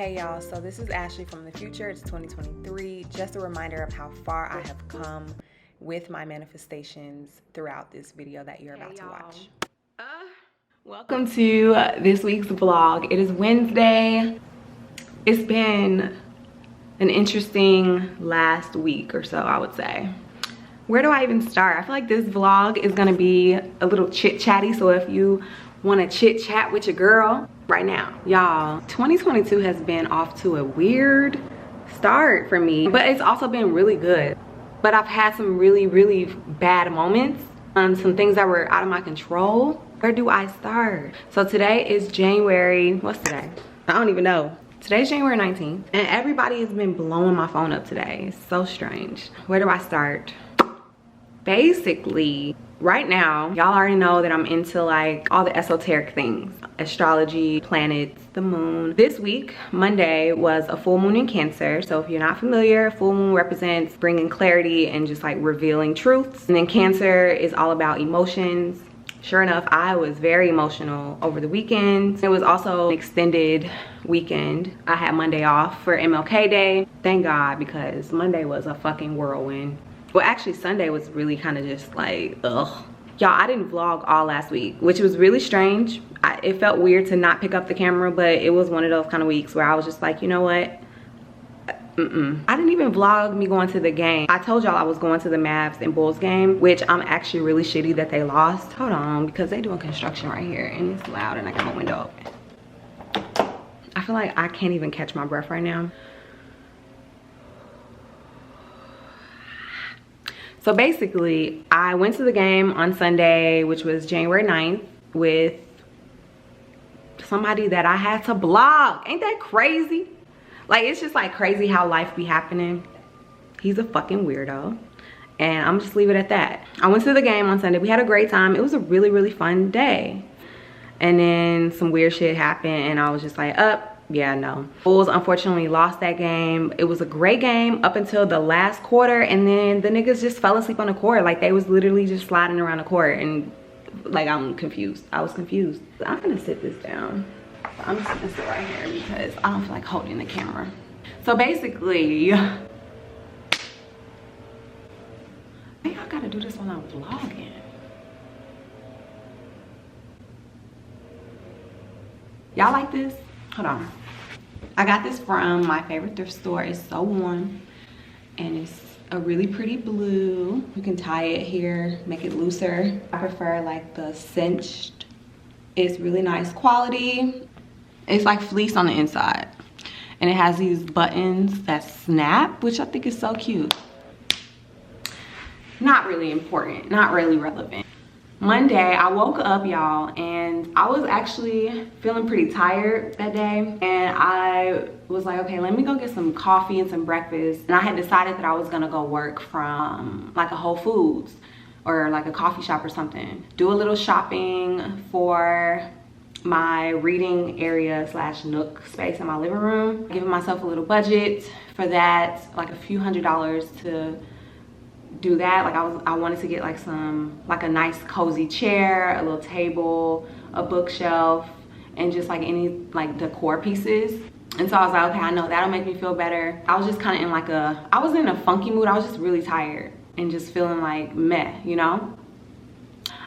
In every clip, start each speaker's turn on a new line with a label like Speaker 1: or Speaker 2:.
Speaker 1: Hey y'all, so this is Ashley from the future. It's 2023. Just a reminder of how far I have come with my manifestations throughout this video that you're about to watch. Welcome to this week's vlog. It is Wednesday. It's been an interesting last week or so, I would say. Where do I even start? I feel like this vlog is gonna be a little chit chatty, so if you wanna chit chat with your girl right now, y'all, 2022 has been off to a weird start for me, but it's also been really good. But I've had some really bad moments, some things that were out of my control. Where do I start? So today is January, what's today? I don't even know. Today's January 19th, and everybody has been blowing my phone up today. It's so strange. Where do I start? Basically, right now, y'all already know that I'm into like all the esoteric things. Astrology, planets, the moon. This week, Monday, was a full moon in Cancer. So if you're not familiar, full moon represents bringing clarity and just like revealing truths. And then Cancer is all about emotions. Sure enough, I was very emotional over the weekend. It was also an extended weekend. I had Monday off for MLK Day. Thank God, because Monday was a fucking whirlwind. Well, actually, Sunday was really kind of just like, ugh. Y'all, I didn't vlog all last week, which was really strange. It felt weird to not pick up the camera, but it was one of those kind of weeks where I was just like, you know what? I didn't even vlog me going to the game. I told y'all I was going to the Mavs and Bulls game, which I'm actually really shitty that they lost. Hold on, because they doing construction right here and it's loud and I got my window open. I feel like I can't even catch my breath right now. So basically, I went to the game on Sunday, which was January 9th, with somebody that I had to block. Ain't that crazy? Like, it's just like crazy how life be happening. He's a fucking weirdo. And I'm just leave it at that. I went to the game on Sunday. We had a great time. It was a really fun day. And then some weird shit happened and I was just like, yeah, no. Bulls unfortunately lost that game. It was a great game up until the last quarter, and then the niggas just fell asleep on the court. Like, they was literally just sliding around the court, and like, I'm confused. I was confused. I'm gonna sit this down. I'm just gonna sit right here because I don't feel like holding the camera. So basically, maybe I gotta do this while I'm vlogging. Y'all like this? Hold on. I got this from my favorite thrift store. It's so warm and it's a really pretty blue. You can tie it here, make it looser. I prefer like the cinched. It's really nice quality. It's like fleece on the inside and it has these buttons that snap, which I think is so cute. Not really important, not really relevant. Monday, I woke up, y'all, and I was actually feeling pretty tired that day. And I was like, okay, let me go get some coffee and some breakfast. And I had decided that I was gonna go work from like a Whole Foods or like a coffee shop or something. Do a little shopping for my reading area slash nook space in my living room. Giving myself a little budget for that, like a few $100s to do that. Like I wanted to get like a nice cozy chair, a little table, a bookshelf, and just like any like decor pieces. And so I was like, okay, I know that'll make me feel better. I was just kind of in like I was in a funky mood. I was just really tired and just feeling like meh, you know?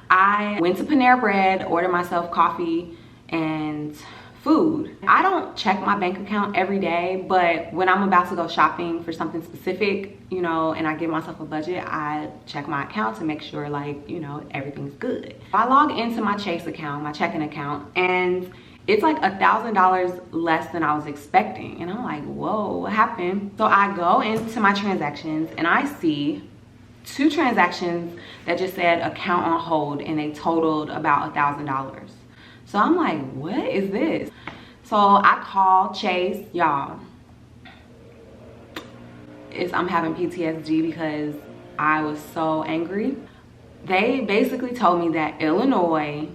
Speaker 1: I went to Panera Bread, ordered myself coffee and food. I don't check my bank account every day, but when I'm about to go shopping for something specific, you know, and I give myself a budget, I check my account to make sure, like, you know, everything's good. I log into my Chase account, my checking account, and it's like $1,000 less than I was expecting. And I'm like, whoa, what happened? So I go into my transactions and I see 2 transactions that just said account on hold and they totaled about $1,000. So I'm like, what is this? So I call Chase, y'all. I'm having PTSD because I was so angry. They basically told me that Illinois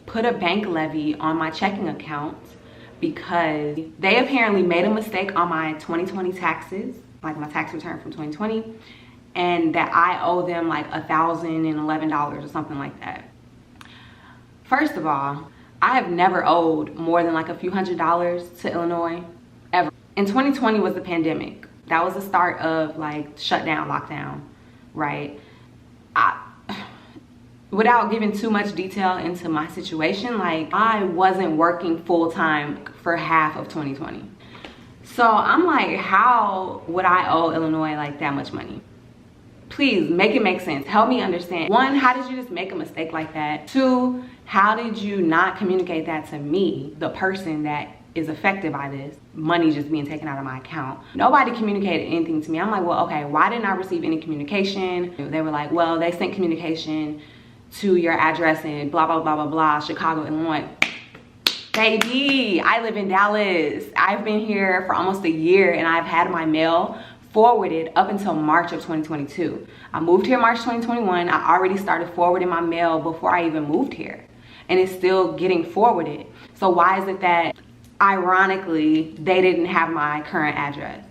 Speaker 1: put a bank levy on my checking account because they apparently made a mistake on my 2020 taxes, like my tax return from 2020, and that I owe them like $1,011 or something like that. First of all, I have never owed more than like a few $100s to Illinois And 2020 was the pandemic. That was the start of like shutdown, lockdown, right? Without giving too much detail into my situation, like I wasn't working full-time for half of 2020. So I'm like, how would I owe Illinois like that much money? Please make it make sense. Help me understand. One, how did you just make a mistake like that? Two, how did you not communicate that to me, the person that is affected by this money just being taken out of my account? Nobody communicated anything to me. I'm like, well, okay, why didn't I receive any communication? They were like, well, they sent communication to your address in blah, blah, blah, blah, blah, Chicago, Illinois. Baby, I live in Dallas. I've been here for almost a year and I've had my mail forwarded up until March of 2022. I moved here March 2021. I already started forwarding my mail before I even moved here, and it's still getting forwarded. So why is it that ironically they didn't have my current address?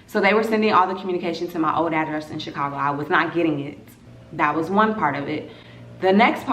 Speaker 1: So they were sending all the communication to my old address in Chicago. I was not getting it. That was one part of it. The next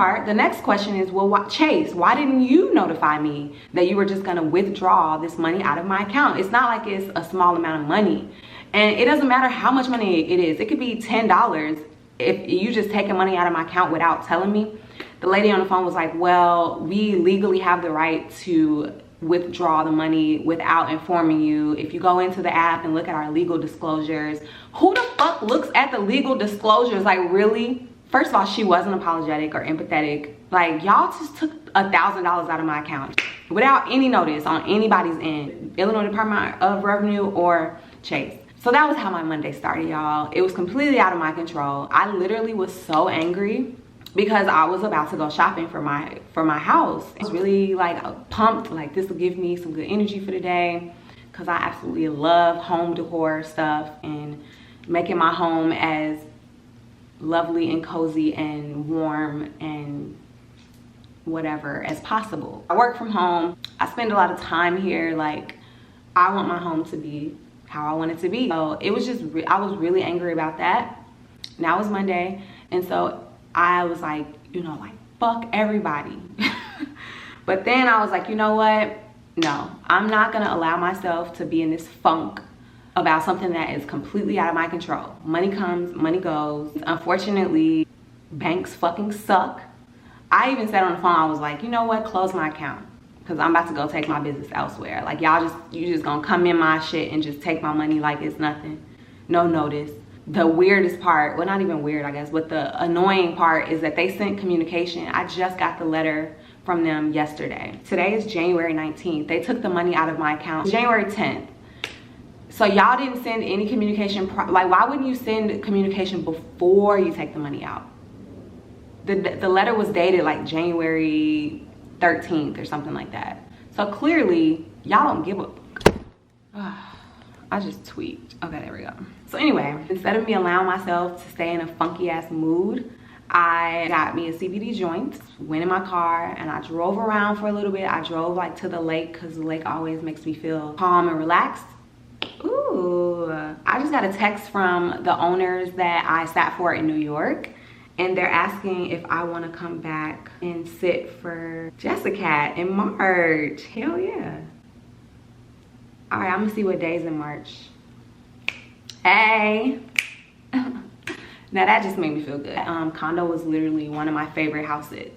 Speaker 1: question is, well, Chase, why didn't you notify me that you were just gonna withdraw this money out of my account? It's not like it's a small amount of money. And it doesn't matter how much money it is. It could be $10 if you just taking money out of my account without telling me. The lady on the phone was like, well, we legally have the right to withdraw the money without informing you. If you go into the app and look at our legal disclosures, who the fuck looks at the legal disclosures? Like, really? First of all, she wasn't apologetic or empathetic. Like, y'all just took $1,000 out of my account without any notice on anybody's end, Illinois Department of Revenue or Chase. So that was how my Monday started, y'all. It was completely out of my control. I literally was so angry because I was about to go shopping for my house. I was really like pumped, like this will give me some good energy for the day, because I absolutely love home decor stuff and making my home as lovely and cozy and warm and whatever as possible. I work from home. I spend a lot of time here. Like, I want my home to be how I want it to be. So it was just, I was really angry about that. Now it's Monday. And so I was like, you know, like, fuck everybody. But then I was like, you know what? No, I'm not gonna allow myself to be in this funk about something that is completely out of my control. Money comes, money goes. Unfortunately, banks fucking suck. I even said on the phone, I was like, you know what? Close my account, because I'm about to go take my business elsewhere. Like, you just gonna come in my shit and just take my money like it's nothing. No notice. The weirdest part, well, not even weird, I guess, but the annoying part is that they sent communication. I just got the letter from them yesterday. Today is January 19th. They took the money out of my account January 10th. So y'all didn't send any communication. Like, why wouldn't you send communication before you take the money out? The letter was dated like January 13th or something like that. So clearly y'all don't give a fuck. I just tweaked. Okay, there we go. So anyway, instead of me allowing myself to stay in a funky ass mood, I got me a CBD joint, went in my car, and I drove around for a little bit. I drove like to the lake, because the lake always makes me feel calm and relaxed. Ooh, I just got a text from the owners that I sat for in New York, and they're asking if I want to come back and sit for CHIT CHAT in March. Hell yeah. All right, I'm gonna see what days in March. Hey. Now that just made me feel good. Condo was literally one of my favorite houses.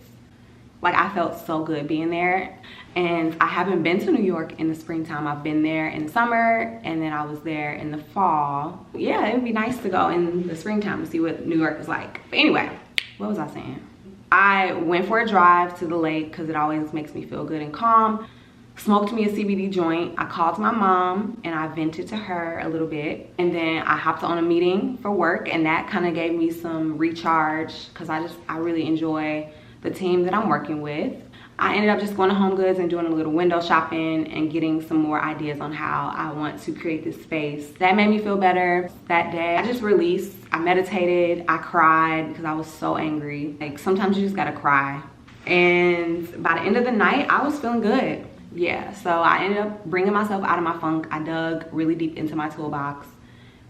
Speaker 1: Like, I felt so good being there. And I haven't been to New York in the springtime. I've been there in the summer, and then I was there in the fall. Yeah, it would be nice to go in the springtime to see what New York is like. But anyway, what was I saying? I went for a drive to the lake because it always makes me feel good and calm. Smoked me a CBD joint. I called my mom and I vented to her a little bit, and then I hopped on a meeting for work, and that kind of gave me some recharge, because I really enjoy the team that I'm working with. I ended up just going to Home Goods and doing a little window shopping and getting some more ideas on how I want to create this space. That made me feel better that day. I just released, I meditated, I cried because I was so angry. Like, sometimes you just gotta cry. And by the end of the night, I was feeling good. Yeah, so I ended up bringing myself out of my funk. I dug really deep into my toolbox,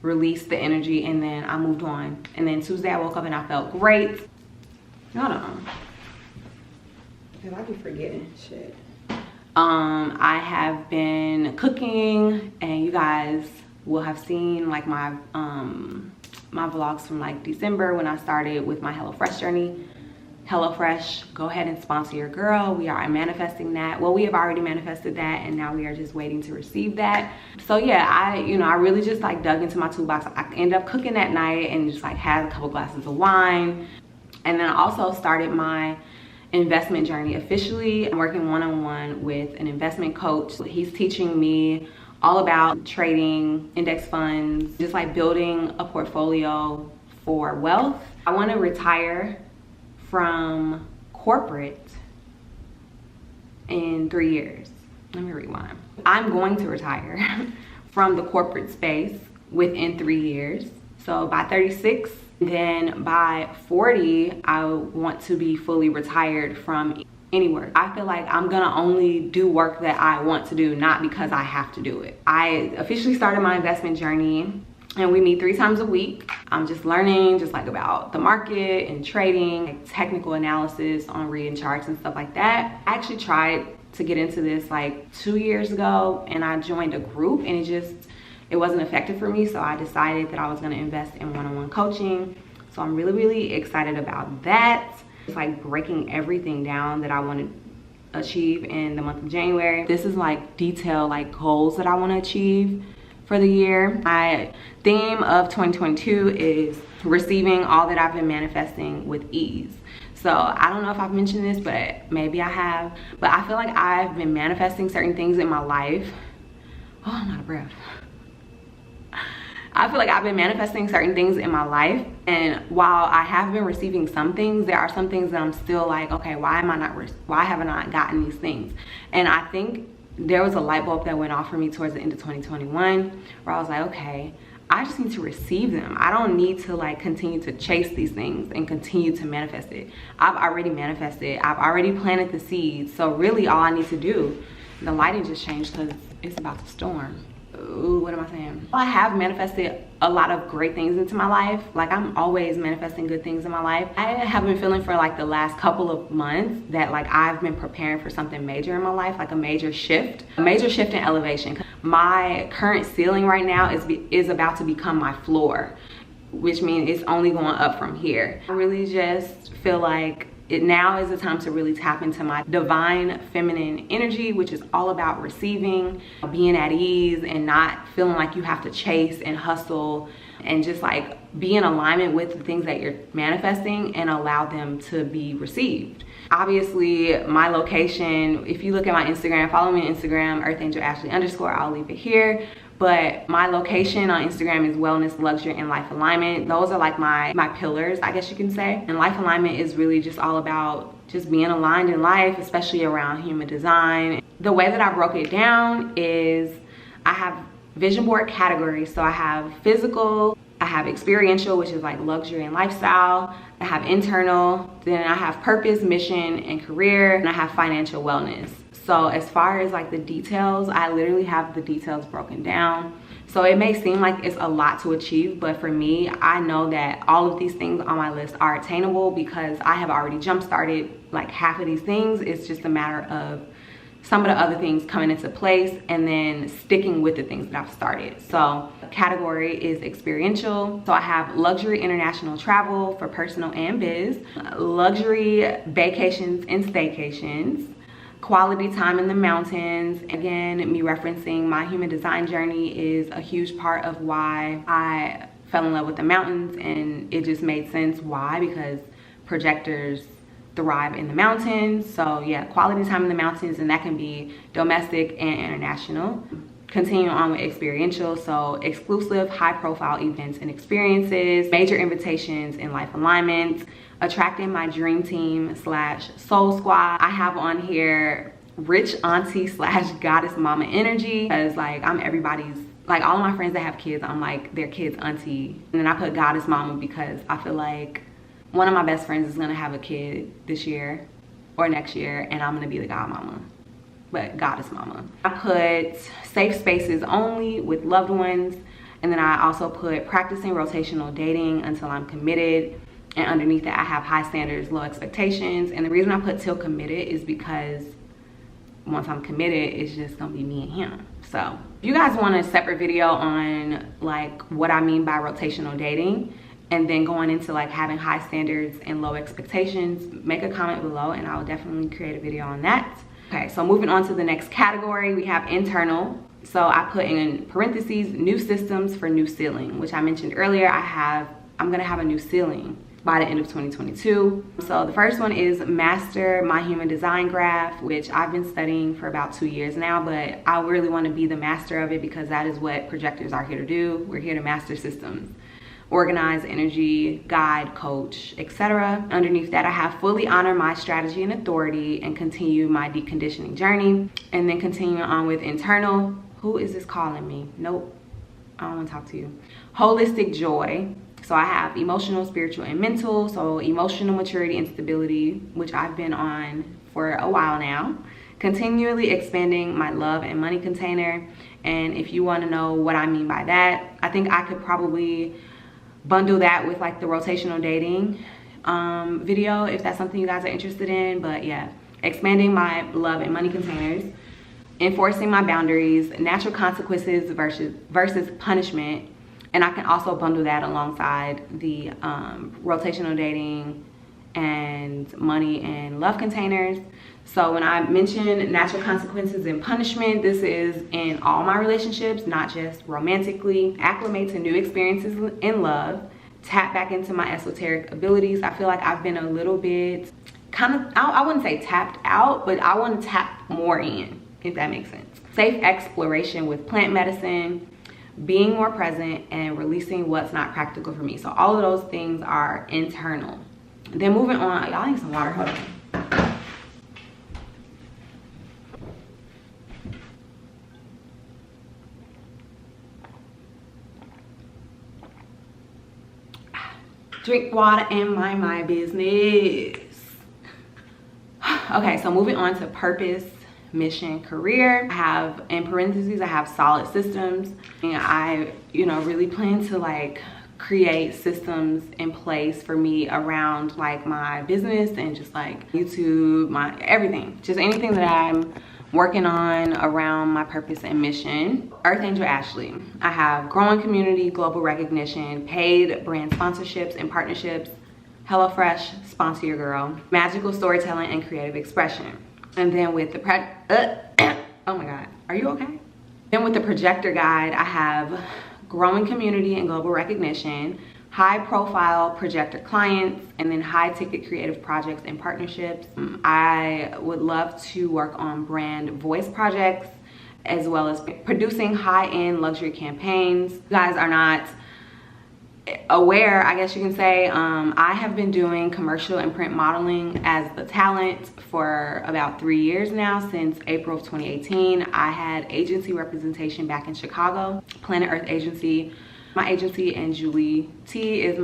Speaker 1: released the energy, and then I moved on. And then Tuesday I woke up and I felt great. Hold on. Cause I be forgetting shit. I have been cooking, and you guys will have seen like my my vlogs from like December when I started with my HelloFresh journey. HelloFresh, go ahead and sponsor your girl. We are manifesting that. Well, we have already manifested that, and now we are just waiting to receive that. So yeah, I really just like dug into my toolbox. I ended up cooking that night and just like had a couple glasses of wine. And then I also started my investment journey officially. I'm working one-on-one with an investment coach. He's teaching me all about trading, index funds, just like building a portfolio for wealth. I want to retire from corporate in 3 years. Let me rewind. I'm going to retire from the corporate space within 3 years. So by 36, then by 40, I want to be fully retired from any work. I feel like I'm gonna only do work that I want to do, not because I have to do it. I officially started my investment journey, and we meet 3 times a week. I'm just learning just like about the market and trading, like technical analysis on reading charts and stuff like that. I actually tried to get into this like 2 years ago, and I joined a group, and it wasn't effective for me. So I decided that I was gonna invest in one-on-one coaching. So I'm really excited about that. It's like breaking everything down that I want to achieve in the month of January. This is like detailed like goals that I want to achieve for the year. My theme of 2022 is receiving all that I've been manifesting with ease. So I don't know if I've mentioned this, but maybe I have. But I feel like I've been manifesting certain things in my life. Oh, I'm out of breath. I feel like I've been manifesting certain things in my life, and while I have been receiving some things, there are some things that I'm still like, okay, why have I not gotten these things? And I think there was a light bulb that went off for me towards the end of 2021, where I was like, okay, I just need to receive them. I don't need to like continue to chase these things and continue to manifest it. I've already manifested. I've already planted the seeds. So really all I need to do, the lighting just changed because it's about to storm. Ooh, what am I saying? I have manifested a lot of great things into my life. Like, I'm always manifesting good things in my life. I have been feeling for like the last couple of months that like I've been preparing for something major in my life, like a major shift in elevation. My current ceiling right now is about to become my floor, which means it's only going up from here. I really just feel like now is the time to really tap into my divine feminine energy, which is all about receiving, being at ease, and not feeling like you have to chase and hustle, and just like be in alignment with the things that you're manifesting and allow them to be received. Obviously, my location, if you look at my Instagram, follow me on Instagram, earthangelashley_, I'll leave it here. But my location on Instagram is wellness, luxury, and life alignment. Those are like my pillars, I guess you can say. And life alignment is really just all about just being aligned in life, especially around human design. The way that I broke it down is I have vision board categories. So I have physical, I have experiential, which is like luxury and lifestyle. I have internal, then I have purpose, mission, and career, and I have financial wellness. So as far as like the details, I literally have the details broken down. So it may seem like it's a lot to achieve, but for me, I know that all of these things on my list are attainable because I have already jump-started like half of these things. It's just a matter of some of the other things coming into place and then sticking with the things that I've started. So the category is experiential. So I have luxury international travel for personal and biz, luxury vacations and staycations, quality time in the mountains. Again, me referencing my human design journey is a huge part of why I fell in love with the mountains, and it just made sense. Why? Because projectors thrive in the mountains. So yeah, quality time in the mountains, and that can be domestic and international. Continuing on with experiential, so exclusive high profile events and experiences, major invitations in life alignment, attracting my dream team / soul squad. I have on here rich auntie / goddess mama energy, because like I'm everybody's, like all of my friends that have kids, I'm like their kids auntie. And then I put goddess mama because I feel like one of my best friends is gonna have a kid this year or next year, and I'm gonna be the god mama, but goddess mama. I put safe spaces only with loved ones, and then I also put practicing rotational dating until I'm committed. And underneath that, I have high standards, low expectations. And the reason I put till committed is because once I'm committed, it's just gonna be me and him. So if you guys want a separate video on like what I mean by rotational dating, and then going into like having high standards and low expectations, make a comment below and I will definitely create a video on that. Okay, so moving on to the next category, we have internal. So I put in parentheses, new systems for new ceiling, which I mentioned earlier. I'm gonna have a new ceiling by the end of 2022. So the first one is master my human design graph, which I've been studying for about 2 years now, but I really want to be the master of it because that is what projectors are here to do. We're here to master systems, organize energy, guide, coach, etc. Underneath that, I have fully honor my strategy and authority and continue my deconditioning journey. And then continuing on with internal, who is this calling me? Nope, I don't want to talk to you. Holistic joy. So I have emotional, spiritual, and mental. So emotional maturity and stability, which I've been on for a while now. Continually expanding my love and money container. And if you want to know what I mean by that, I think I could probably bundle that with like the rotational dating video if that's something you guys are interested in. But yeah, expanding my love and money containers, enforcing my boundaries, natural consequences versus punishment. And I can also bundle that alongside the rotational dating and money and love containers. So when I mention natural consequences and punishment, this is in all my relationships, not just romantically. Acclimate to new experiences in love, tap back into my esoteric abilities. I feel like I've been a little bit I wouldn't say tapped out, but I want to tap more in, if that makes sense. Safe exploration with plant medicine, being more present, and releasing what's not practical for me. So all of those things are internal. Then moving on, y'all need some water, hold on. Drink water and mind my business. Okay, so moving on to purpose, mission, career. I have, in parentheses, I have solid systems. And I, really plan to like create systems in place for me around like my business and just like YouTube, my everything. Just anything that I'm working on around my purpose and mission. Earth Angel Ashley. I have growing community, global recognition, paid brand sponsorships and partnerships, HelloFresh, sponsor your girl, magical storytelling and creative expression. And then with the oh my God, are you okay? Then with the projector guide, I have growing community and global recognition, high profile projector clients, and then high ticket creative projects and partnerships. I would love to work on brand voice projects, as well as producing high-end luxury campaigns. You guys are not aware, I guess you can say, I have been doing commercial and print modeling as the talent for about 3 years now, since April of 2018. I had agency representation back in Chicago, Planet Earth Agency. My agency, and Julie T is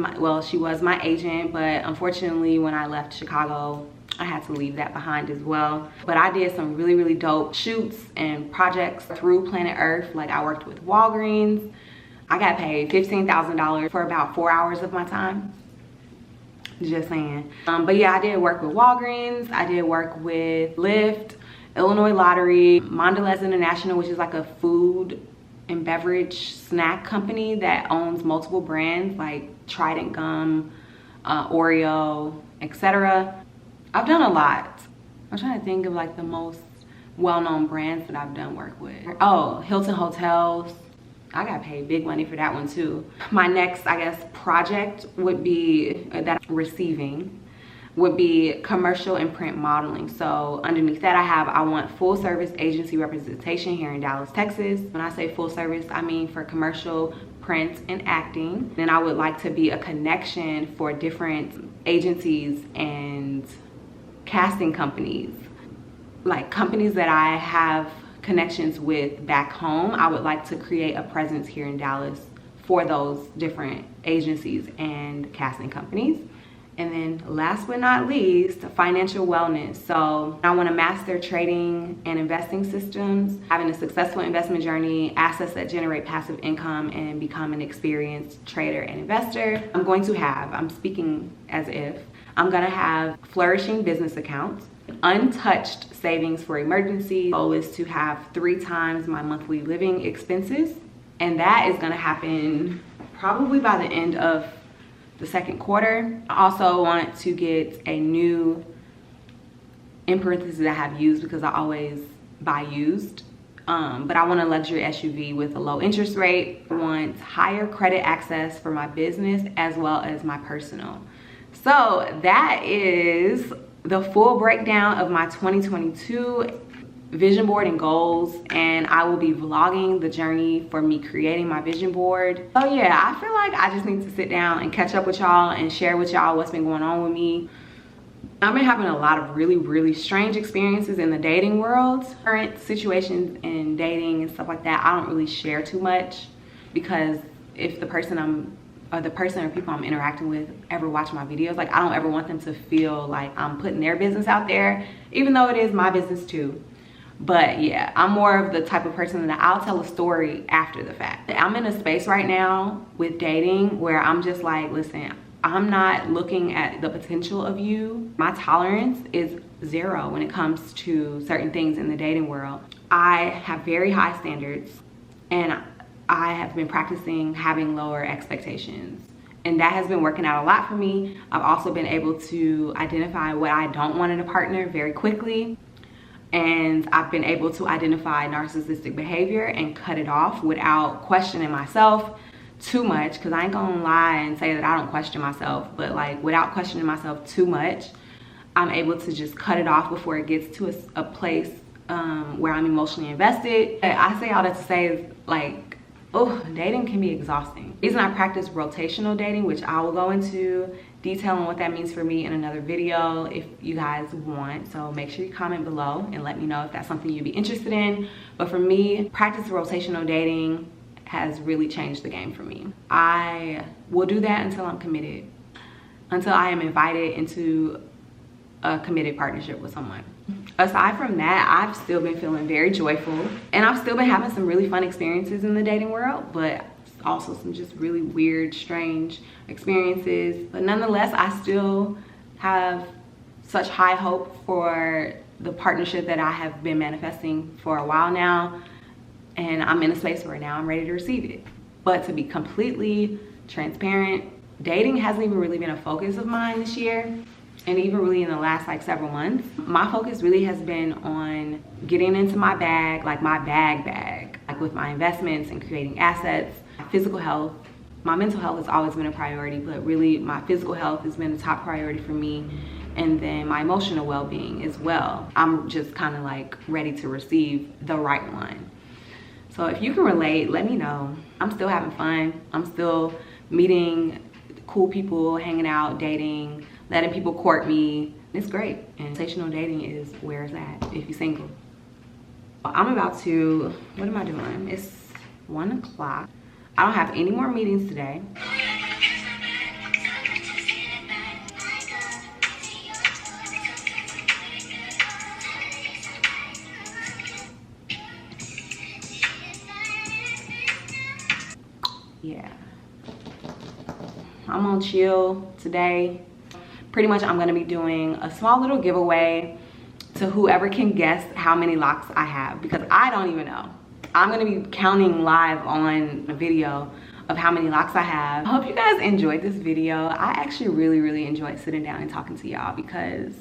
Speaker 1: she was my agent, but unfortunately when I left Chicago, I had to leave that behind as well. But I did some really, really dope shoots and projects through Planet Earth. Like I worked with Walgreens. I got paid $15,000 for about 4 hours of my time. Just saying. But yeah, I did work with Walgreens. I did work with Lyft, Illinois Lottery, Mondelez International, which is like a food and beverage snack company that owns multiple brands like Trident Gum, Oreo, etc. I've done a lot. I'm trying to think of like the most well-known brands that I've done work with. Oh, Hilton Hotels. I got paid big money for that one too. My next, I guess, project would be that I'm receiving would be commercial and print modeling. So underneath that I want full service agency representation here in Dallas, Texas. When I say full service, I mean for commercial, print, and acting. Then I would like to be a connection for different agencies and casting companies, like companies that I have connections with back home. I would like to create a presence here in Dallas for those different agencies and casting companies. And then last but not least, financial wellness. So I want to master trading and investing systems, having a successful investment journey, assets that generate passive income, and become an experienced trader and investor. I'm speaking as if, I'm going to have flourishing business accounts, untouched savings for emergency. Goal is to have 3 times my monthly living expenses, and that is going to happen probably by the end of the second quarter. I also want to get a new, in parentheses I have used because I always buy used, but I want a luxury SUV with a low interest rate. I want higher credit access for my business as well as my personal. So that is the full breakdown of my 2022 vision board and goals, and I will be vlogging the journey for me creating my vision board. So yeah, I feel like I just need to sit down and catch up with y'all and share with y'all what's been going on with me. I've been having a lot of really strange experiences in the dating world. Current situations in dating and stuff like that, I don't really share too much, because if the person or people I'm interacting with ever watch my videos, like, I don't ever want them to feel like I'm putting their business out there, even though it is my business too. But yeah, I'm more of the type of person that I'll tell a story after the fact. I'm in a space right now with dating where I'm just like, listen, I'm not looking at the potential of you. My tolerance is 0 when it comes to certain things in the dating world. I have very high standards, and I have been practicing having lower expectations, and that has been working out a lot for me. I've also been able to identify what I don't want in a partner very quickly, and I've been able to identify narcissistic behavior and cut it off without questioning myself too much, because I ain't gonna lie and say that I don't question myself, but like, without questioning myself too much, I'm able to just cut it off before it gets to a place where I'm emotionally invested. I say all that to say is, like, oh, dating can be exhausting. The reason I practice rotational dating, which I will go into detail on what that means for me in another video if you guys want, so make sure you comment below and let me know if that's something you'd be interested in. But for me, practice rotational dating has really changed the game for me. I will do that until I'm committed, until I am invited into a committed partnership with someone. Aside from that, I've still been feeling very joyful, and I've still been having some really fun experiences in the dating world, but also some just really weird, strange experiences. But nonetheless, I still have such high hope for the partnership that I have been manifesting for a while now, and I'm in a space where now I'm ready to receive it. But to be completely transparent, dating hasn't even really been a focus of mine this year, and even really in the last like several months. My focus really has been on getting into my bag, like my bag, like with my investments and creating assets, my physical health. My mental health has always been a priority, but really my physical health has been a top priority for me, and then my emotional well-being as well. I'm just kind of like ready to receive the right one. So if you can relate, let me know. I'm still having fun. I'm still meeting cool people, hanging out, dating, letting people court me. It's great. And rotational dating is where it's at if you're single. I'm about to, what am I doing? It's 1 o'clock. I don't have any more meetings today. Yeah, I'm on chill today. Pretty much I'm gonna be doing a small little giveaway to whoever can guess how many locks I have, because I don't even know. I'm gonna be counting live on a video of how many locks I have. I hope you guys enjoyed this video. I actually really enjoyed sitting down and talking to y'all, because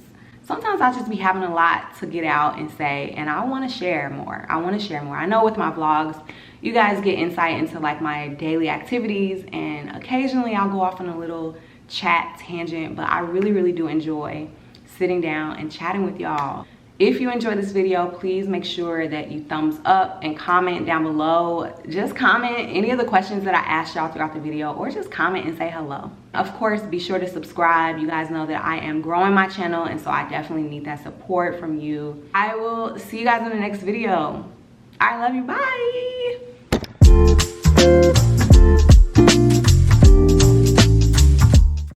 Speaker 1: sometimes I just be having a lot to get out and say, and I want to share more. I know with my vlogs, you guys get insight into like my daily activities, and occasionally I'll go off on a little chat tangent, but I really do enjoy sitting down and chatting with y'all. If you enjoyed this video, please make sure that you thumbs up and comment down below. Just comment any of the questions that I asked y'all throughout the video, or just comment and say hello. Of course, be sure to subscribe. You guys know that I am growing my channel, and so I definitely need that support from you. I will see you guys in the next video. I love you. Bye.